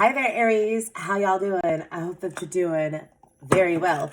Hi there, Aries. How y'all doing? I hope that you're doing very well.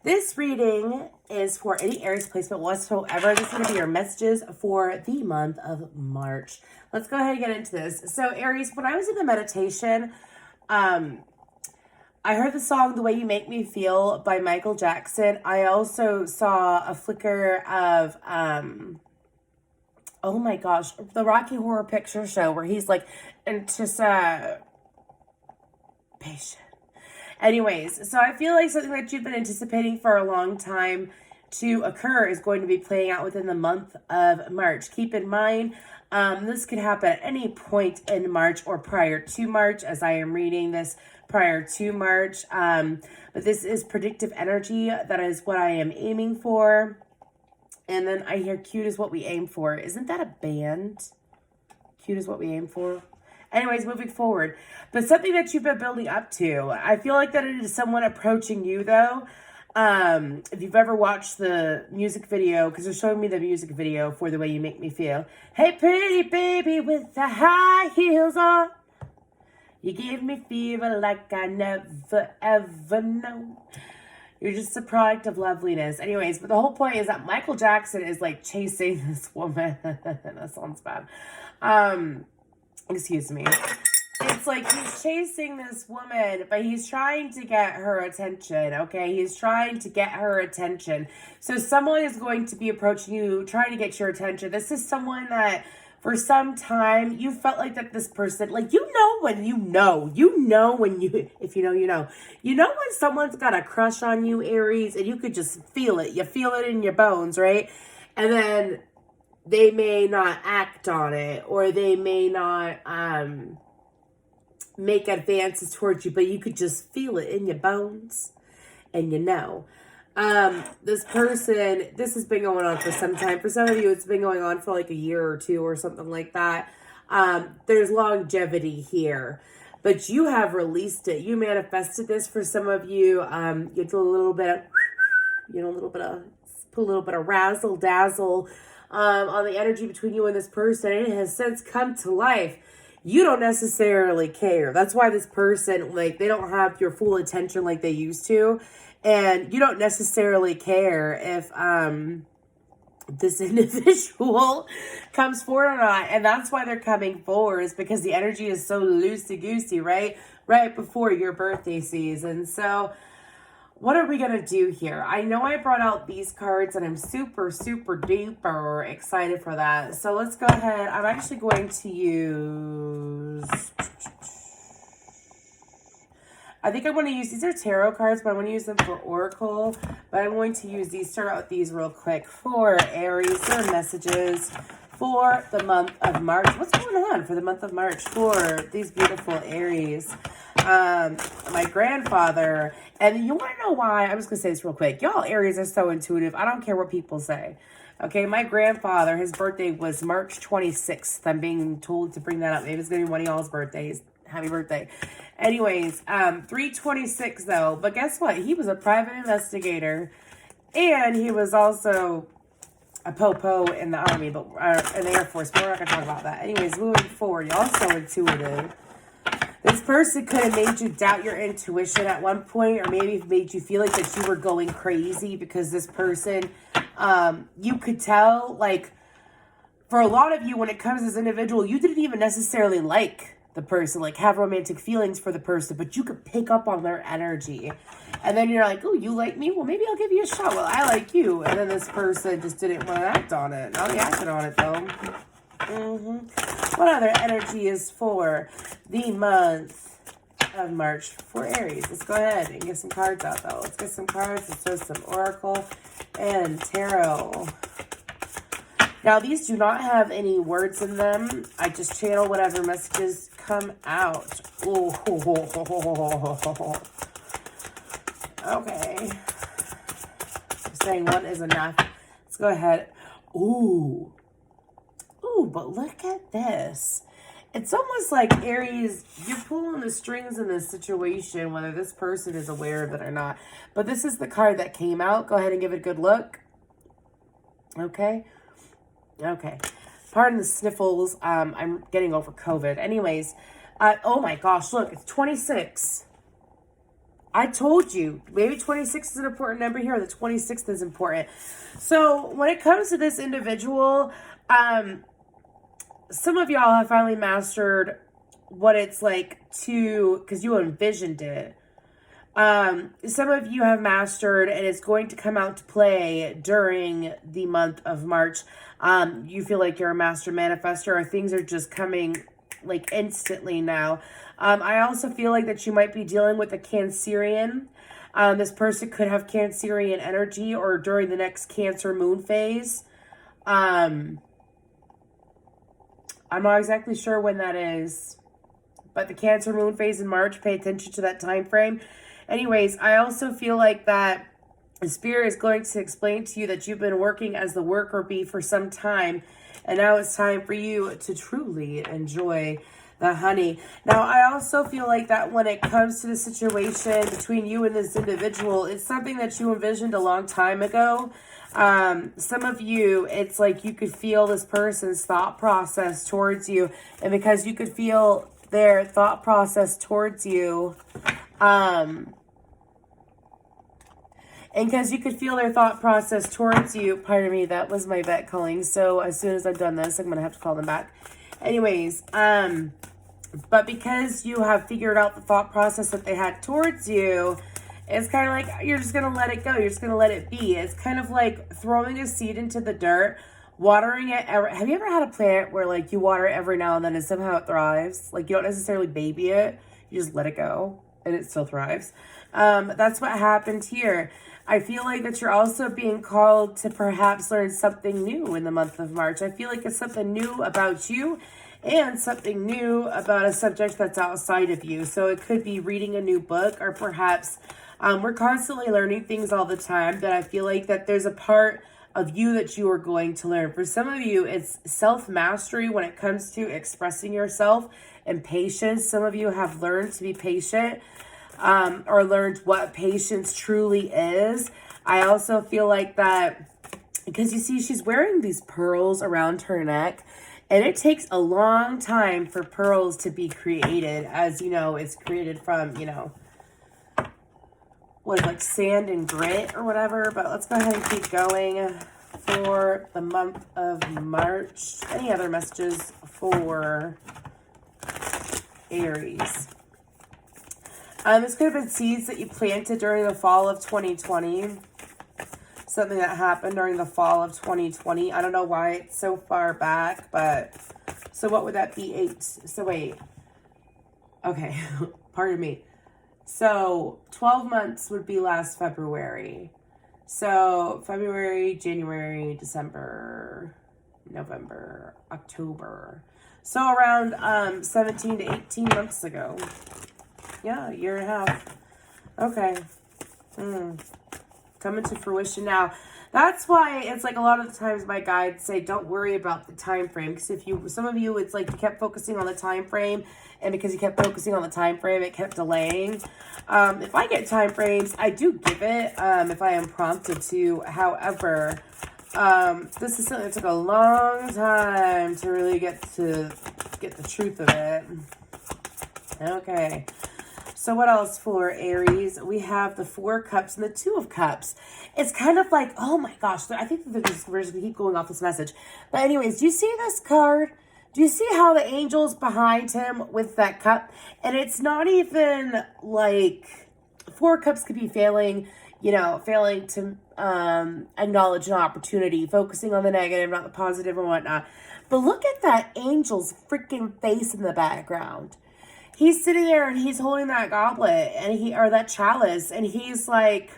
This reading is for any Aries placement whatsoever. This is going to be your messages for the month of March. Let's go ahead and get into this. So, Aries, when I was in the meditation, I heard the song The Way You Make Me Feel by Michael Jackson. I also saw a flicker of, oh my gosh, the Rocky Horror Picture Show where he's like, patient. Anyways, so I feel like something that you've been anticipating for a long time to occur is going to be playing out within the month of March. Keep in mind, this could happen at any point in March or prior to March, as I am reading this prior to March. But this is predictive energy. That is what I am aiming for. And then I hear cute is what we aim for. Isn't that a band? Cute is what we aim for. Anyways, moving forward. But something that you've been building up to. I feel like that it is someone approaching you, though. If you've ever watched the music video, because they're showing me the music video for The Way You Make Me Feel. Hey, pretty baby with the high heels on. You give me fever like I never, ever known. You're just a product of loveliness. Anyways, but the whole point is that Michael Jackson is like chasing this woman. That sounds bad. Excuse me. It's like he's chasing this woman, but he's trying to get her attention, okay? He's trying to get her attention. So someone is going to be approaching you, trying to get your attention. This is someone that for some time you felt like that this person, like if you know when someone's got a crush on you, Aries, and you could just feel it. You feel it in your bones, right? And then they may not act on it, or they may not make advances towards you, but you could just feel it in your bones, and this person, this has been going on for some time. For some of you, it's been going on for like a year or two or something like that. There's longevity here, but you have released it. You manifested this. For some of you. You did a little bit of, put a little bit of razzle dazzle on the energy between you and this person. It has since come to life. You don't necessarily care. That's why this person, like, they don't have your full attention like they used to. And you don't necessarily care if this individual comes forward or not. And that's why they're coming forward, is because the energy is so loosey-goosey, right? Right before your birthday season. So what are we going to do here? I know I brought out these cards and I'm super, super duper excited for that. So let's go ahead. I'm actually going to use, I think I'm going to use, these are tarot cards, but I'm going to use them for Oracle. But I'm going to use these, start out with these real quick for Aries. Their messages for the month of March. What's going on for the month of March for these beautiful Aries? My grandfather, and you want to know why? I'm just going to say this real quick. Y'all Aries are so intuitive. I don't care what people say. Okay, my grandfather, his birthday was March 26th. I'm being told to bring that up. Maybe it's going to be one of y'all's birthdays. Happy birthday. Anyways, 326 though. But guess what? He was a private investigator. And he was also a po-po in the army, but in the Air Force. But we're not going to talk about that. Anyways, moving forward. Y'all so intuitive. This person could have made you doubt your intuition at one point, or maybe made you feel like that you were going crazy, because this person, you could tell, like, for a lot of you, when it comes to this individual, you didn't even necessarily like the person, like have romantic feelings for the person, but you could pick up on their energy. And then you're like, oh, you like me? Well, maybe I'll give you a shot. Well, I like you. And then this person just didn't want to act on it. Now they acted on it, though. What other energy is for the month of March for Aries? Let's go ahead and get some cards out, though. Let's get some cards. Let's do some Oracle and Tarot. Now, these do not have any words in them. I just channel whatever messages come out. Ooh. Okay. I'm saying one is enough. Let's go ahead. Ooh, but look at this. It's almost like, Aries, you're pulling the strings in this situation, whether this person is aware of it or not. But this is the card that came out. Go ahead and give it a good look. Okay. Pardon the sniffles. I'm getting over COVID. Anyways, Oh my gosh, look, it's 26. I told you, maybe 26 is an important number here, or the 26th is important. So when it comes to this individual, some of y'all have finally mastered what it's like to, because you envisioned it. Some of you have mastered, and it's going to come out to play during the month of March. You feel like you're a master manifester, or things are just coming like instantly now. I also feel like that you might be dealing with a Cancerian. This person could have Cancerian energy, or during the next Cancer moon phase. I'm not exactly sure when that is, but the Cancer moon phase in March, pay attention to that time frame. Anyways, I also feel like that the Spirit is going to explain to you that you've been working as the worker bee for some time, and now it's time for you to truly enjoy the honey. Now, I also feel like that when it comes to the situation between you and this individual, it's something that you envisioned a long time ago. Some of you, it's like you could feel this person's thought process towards you, and because you could feel their thought process towards you, and because you could feel their thought process towards you, pardon me, that was my vet calling. So as soon as I've done this, I'm going to have to call them back. Anyways, but because you have figured out the thought process that they had towards you, it's kind of like you're just going to let it go. You're just going to let it be. It's kind of like throwing a seed into the dirt, watering it. Have you ever had a plant where like you water it every now and then and somehow it thrives? Like you don't necessarily baby it. You just let it go and it still thrives. That's what happened here. I feel like that you're also being called to perhaps learn something new in the month of March. I feel like it's something new about you and something new about a subject that's outside of you. So it could be reading a new book, or perhaps we're constantly learning things all the time, that I feel like that there's a part of you that you are going to learn. For some of you, it's self-mastery when it comes to expressing yourself, and patience. Some of you have learned to be patient, or learned what patience truly is. I also feel like that because you see she's wearing these pearls around her neck, and it takes a long time for pearls to be created. As you know, it's created from, you know, what, like sand and grit or whatever. But let's go ahead and keep going for the month of March. Any other messages for Aries? This could have been seeds that you planted during the fall of 2020. Something that happened during the fall of 2020. I don't know why it's so far back, but so what would that be? 8. So wait. Okay, pardon me. So 12 months would be last February. So February, January, December, November, October. So around 17 to 18 months ago. Yeah, a year and a half. Okay. Coming to fruition now. That's why it's like a lot of the times my guides say don't worry about the time frame, because if you, some of you, it's like you kept focusing on the time frame, and because you kept focusing on the time frame, it kept delaying. If I get time frames, I do give it if I am prompted to. However, this is something that took a long time to really get the truth of it. Okay. So what else for Aries? We have the 4 cups and the 2 of cups. It's kind of like, oh my gosh, I think we're just going to keep going off this message. But anyways, do you see this card? Do you see how the angel's behind him with that cup? And it's not even like 4 cups could be failing, you know, failing to acknowledge an opportunity, focusing on the negative, not the positive and whatnot. But look at that angel's freaking face in the background. He's sitting there and he's holding that goblet and or that chalice, and he's like,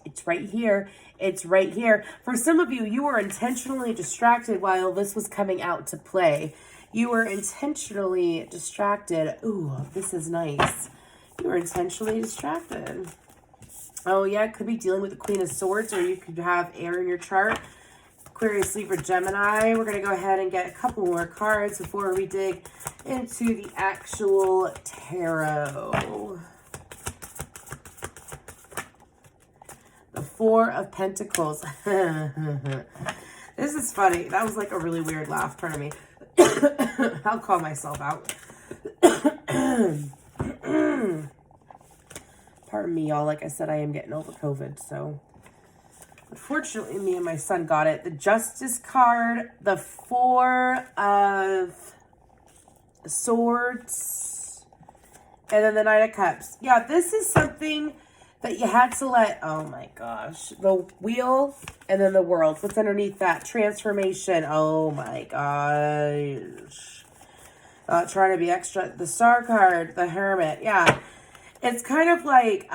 it's right here. It's right here. For some of you, you were intentionally distracted while this was coming out to play. You were intentionally distracted. Ooh, this is nice. You were intentionally distracted. Oh yeah, it could be dealing with the Queen of Swords, or you could have air in your chart. Aquarius, Libra, Gemini. We're going to go ahead and get a couple more cards before we dig into the actual tarot. The 4 of Pentacles. This is funny. That was like a really weird laugh. Pardon me. I'll call myself out. Pardon me, y'all. Like I said, I am getting over COVID, so unfortunately, me and my son got it. The Justice card, the Four of Swords, and then the Knight of Cups. Yeah, this is something that you had to let, oh my gosh, the Wheel and then the World. What's underneath that? Transformation. Oh my gosh. Trying to be extra. The Star card, the Hermit. Yeah, it's kind of like,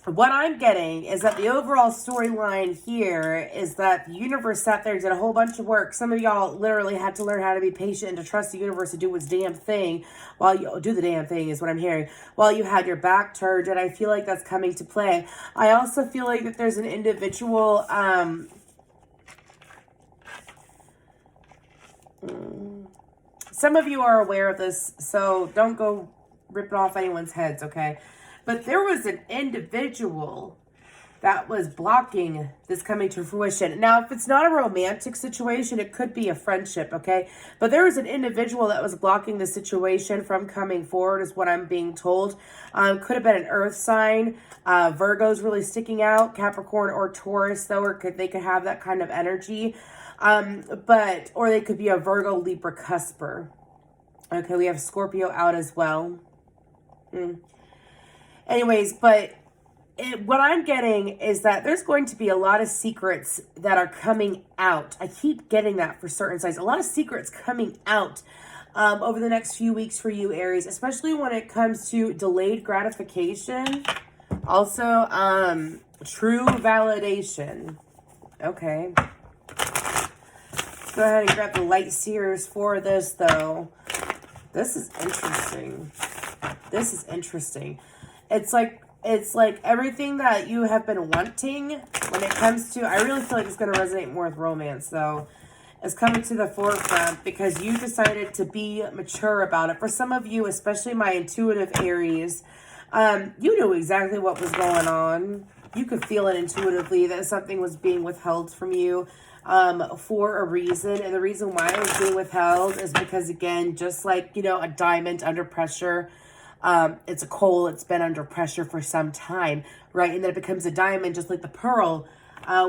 what I'm getting is that the overall storyline here is that the universe sat there and did a whole bunch of work. Some of y'all literally had to learn how to be patient and to trust the universe to do its damn thing while you do the damn thing is what I'm hearing. While you had your back turned, and I feel like that's coming to play. I also feel like that there's an individual, some of you are aware of this, so don't go ripping off anyone's heads, okay? But there was an individual that was blocking this coming to fruition. Now, if it's not a romantic situation, it could be a friendship, okay? But there was an individual that was blocking the situation from coming forward, is what I'm being told. Could have been an earth sign. Virgo's really sticking out. Capricorn or Taurus, though, or they could have that kind of energy. Or they could be a Virgo, Libra, cusper. Okay, we have Scorpio out as well. Anyways, but what I'm getting is that there's going to be a lot of secrets that are coming out. I keep getting that for certain signs. A lot of secrets coming out over the next few weeks for you, Aries, especially when it comes to delayed gratification. Also, true validation. Okay. Let's go ahead and grab the light seers for this, though. This is interesting. This is interesting. It's like everything that you have been wanting when it comes to, I really feel like it's going to resonate more with romance, though, is coming to the forefront because you decided to be mature about it. For some of you, especially my intuitive Aries, you knew exactly what was going on. You could feel it intuitively that something was being withheld from you for a reason. And the reason why it was being withheld is because, again, just like, you know, a diamond under pressure, it's a coal, it's been under pressure for some time, right? And then it becomes a diamond, just like the pearl,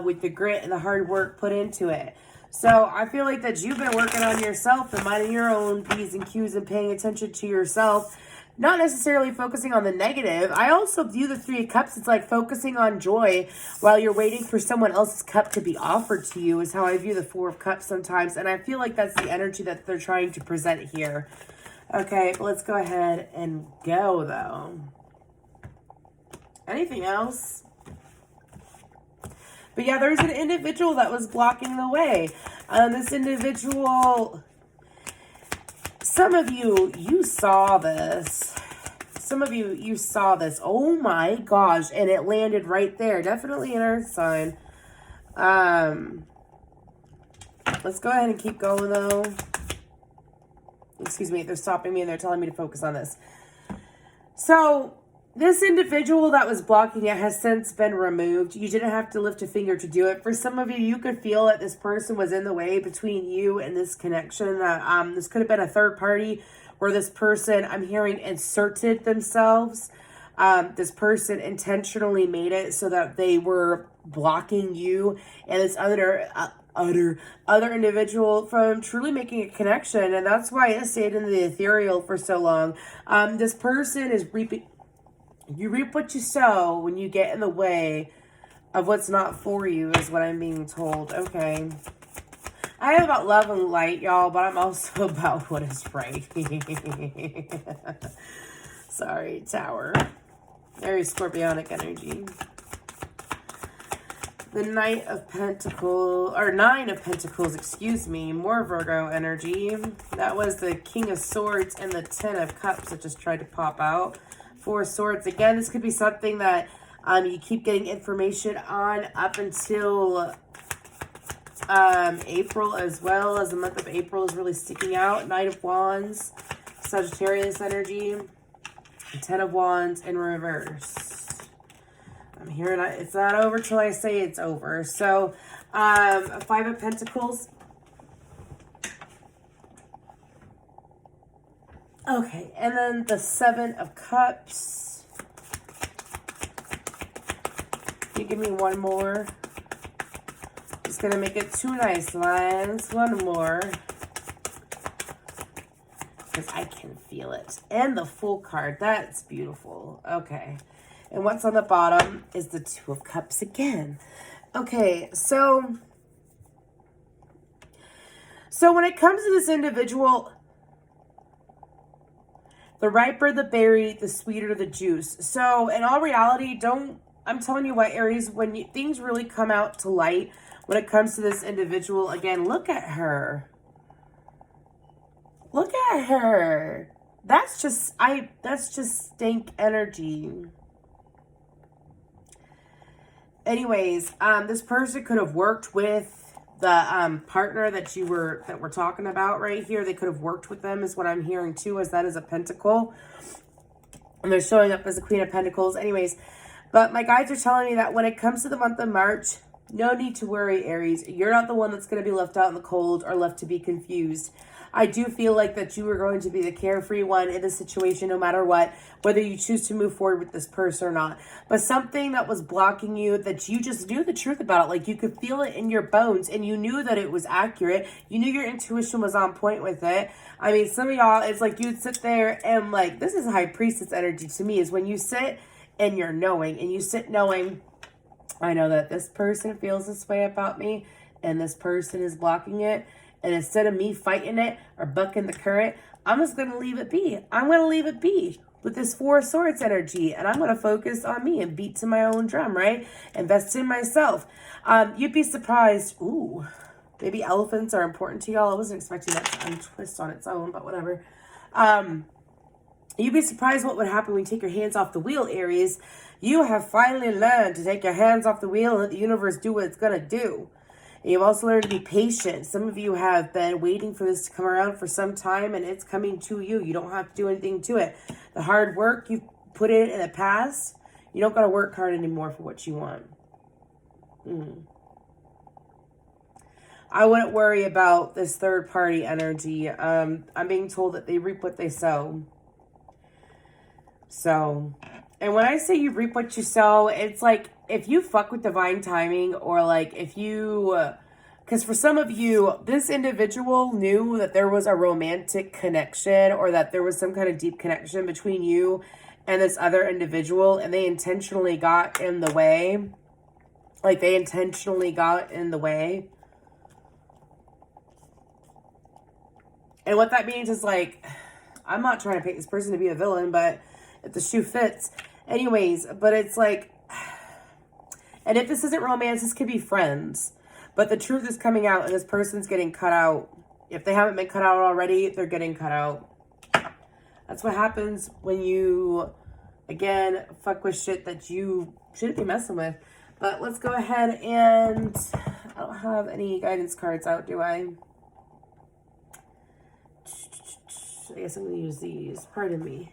with the grit and the hard work put into it. So I feel like that you've been working on yourself and minding your own P's and Q's and paying attention to yourself, not necessarily focusing on the negative. I also view the Three of Cups, it's like focusing on joy while you're waiting for someone else's cup to be offered to you is how I view the Four of Cups sometimes. And I feel like that's the energy that they're trying to present here. Okay, let's go ahead and go, though. Anything else? But yeah, there's an individual that was blocking the way. This individual, some of you, you saw this. Some of you, you saw this. Oh my gosh. And it landed right there. Definitely an earth sign. Let's go ahead and keep going, though. Excuse me, they're stopping me and they're telling me to focus on this. So, this individual that was blocking it has since been removed. You didn't have to lift a finger to do it. For some of you, you could feel that this person was in the way between you and this connection. That this could have been a third party where this person, I'm hearing, inserted themselves. This person intentionally made it so that they were blocking you and this other individual from truly making a connection. And that's why it stayed in the ethereal for so long. This person is reaping, you reap what you sow when you get in the way of what's not for you, is what I'm being told. Okay. I am about love and light, y'all, but I'm also about what is right. Sorry, Tower. Very scorpionic energy. The Knight of Pentacles, or Nine of Pentacles, excuse me, more Virgo energy. That was the King of Swords and the Ten of Cups that just tried to pop out. Four of Swords. Again, this could be something that you keep getting information on up until April as well, as the month of April is really sticking out. Knight of Wands, Sagittarius energy, Ten of Wands in reverse. I'm hearing it's not over till I say it's over. So, Five of Pentacles. Okay, and then the Seven of Cups. Can you give me one more? Just gonna make it 2 nice lines. One more. Because I can feel it. And the Fool card. That's beautiful. Okay. And what's on the bottom is the Two of Cups again. Okay, so when it comes to this individual, the riper the berry, the sweeter the juice. So in all reality, I'm telling you what, Aries, when things really come out to light, when it comes to this individual, again, look at her. Look at her. That's just stink energy. Anyways, this person could have worked with the partner that we're talking about right here. They could have worked with them, is what I'm hearing too, as that is a pentacle. And they're showing up as a Queen of Pentacles. Anyways, but my guides are telling me that when it comes to the month of March, no need to worry, Aries. You're not the one that's going to be left out in the cold or left to be confused. I do feel like that you are going to be the carefree one in this situation, no matter what, whether you choose to move forward with this person or not. But something that was blocking you, that you just knew the truth about it, like you could feel it in your bones and you knew that it was accurate. You knew your intuition was on point with it. I mean, some of y'all, it's like you'd sit there and like, this is High Priestess energy to me, is when you sit and you're knowing, and you sit knowing, I know that this person feels this way about me and this person is blocking it. And instead of me fighting it or bucking the current, I'm just going to leave it be. I'm going to leave it be with this Four of Swords energy. And I'm going to focus on me and beat to my own drum, right? Invest in myself. You'd be surprised. Ooh, maybe elephants are important to y'all. I wasn't expecting that to untwist on its own, but whatever. You'd be surprised what would happen when you take your hands off the wheel, Aries. You have finally learned to take your hands off the wheel and let the universe do what it's going to do. And you've also learned to be patient. Some of you have been waiting for this to come around for some time, and it's coming to you. You don't have to do anything to it. The hard work you put in the past, you don't got to work hard anymore for what you want. I wouldn't worry about this third party energy. I'm being told that they reap what they sow. So, and when I say you reap what you sow, it's like if you fuck with divine timing, or like if you, because for some of you, this individual knew that there was a romantic connection, or that there was some kind of deep connection between you and this other individual, and they intentionally got in the way. Like they intentionally got in the way. And what that means is like, I'm not trying to paint this person to be a villain, but if the shoe fits. Anyways, but it's like, and if this isn't romance, this could be friends. But the truth is coming out, and this person's getting cut out. If they haven't been cut out already, they're getting cut out. That's what happens when you, again, fuck with shit that you shouldn't be messing with. But let's go ahead and, I don't have any guidance cards out, do I? I guess I'm going to use these. Pardon me.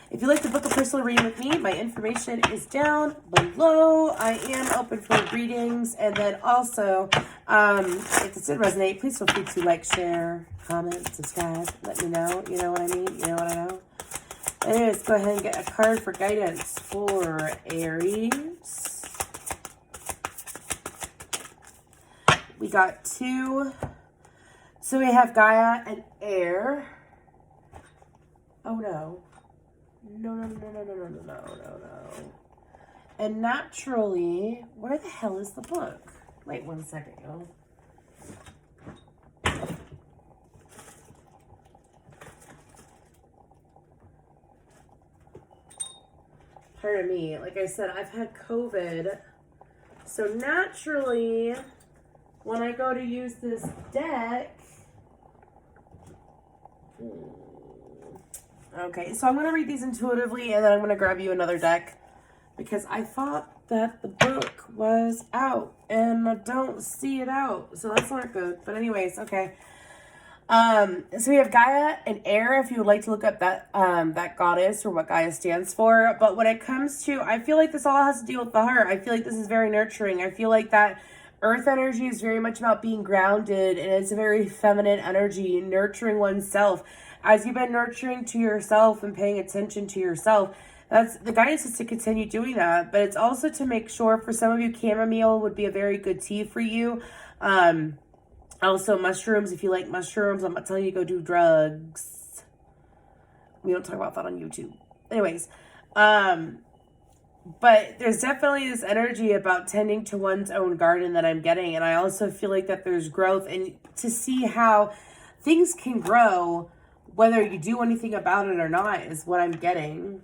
If you'd like to book a personal reading with me, my information is down below. I am open for readings. And then also, if this did resonate, please feel free to like, share, comment, subscribe. Let me know. You know what I mean? You know what I know? Anyways, go ahead and get a card for guidance for Aries. We got 2. So we have Gaia and Air. Oh no. No. And naturally, where the hell is the book? Wait 1 second, y'all. Pardon me. Like I said, I've had COVID. So naturally, when I go to use this deck, okay, so I'm going to read these intuitively, and then I'm going to grab you another deck, because I thought that the book was out, and I don't see it out, so that's not good. But anyways, okay. So we have Gaia and Air, if you would like to look up that that goddess, or what Gaia stands for. But when it comes to, I feel like this all has to deal with the heart. I feel like this is very nurturing. I feel like that Earth energy is very much about being grounded, and it's a very feminine energy, nurturing oneself, as you've been nurturing to yourself and paying attention to yourself, that's the guidance is to continue doing that. But it's also to make sure, for some of you, chamomile would be a very good tea for you. Also mushrooms, if you like mushrooms. I'm not telling you to go do drugs. We don't talk about that on YouTube. Anyways, but there's definitely this energy about tending to one's own garden that I'm getting. And I also feel like that there's growth, and to see how things can grow, whether you do anything about it or not, is what I'm getting.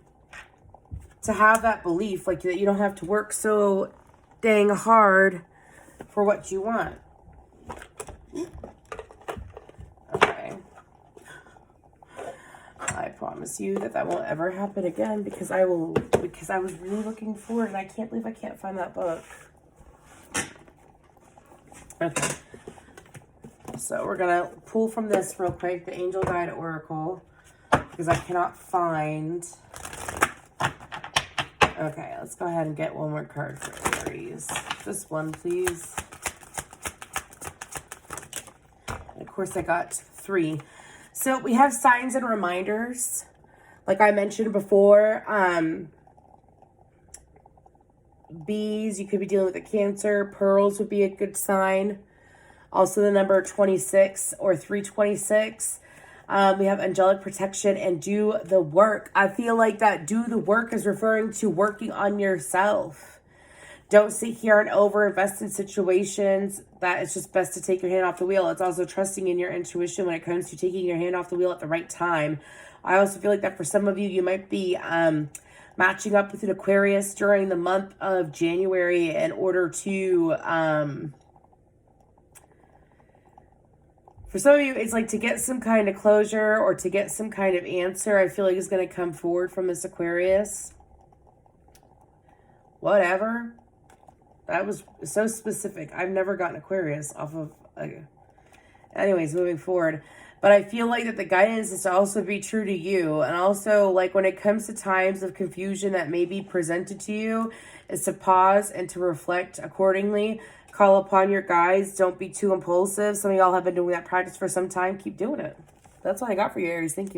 To have that belief, like that you don't have to work so dang hard for what you want. Okay. I promise you that that won't ever happen again, because I was really looking for it, and I can't believe I can't find that book. Okay. So we're going to pull from this real quick, the Angel Guide Oracle, because I cannot find... Okay, let's go ahead and get one more card for Aries. Just one, please. And of course, I got 3. So we have signs and reminders. Like I mentioned before, bees, you could be dealing with a Cancer. Pearls would be a good sign. Also the number 26 or 326. We have angelic protection and do the work. I feel like that do the work is referring to working on yourself. Don't sit here and overinvest in situations. That it's just best to take your hand off the wheel. It's also trusting in your intuition when it comes to taking your hand off the wheel at the right time. I also feel like that for some of you, you might be matching up with an Aquarius during the month of January in order to... for some of you, it's like to get some kind of closure or to get some kind of answer, I feel like is going to come forward from this Aquarius. Whatever. That was so specific. I've never gotten Aquarius off of... Anyways, moving forward. But I feel like that the guidance is to also be true to you. And also, like, when it comes to times of confusion that may be presented to you, is to pause and to reflect accordingly. Call upon your guides. Don't be too impulsive. Some of y'all have been doing that practice for some time. Keep doing it. That's what I got for you, Aries. Thank you.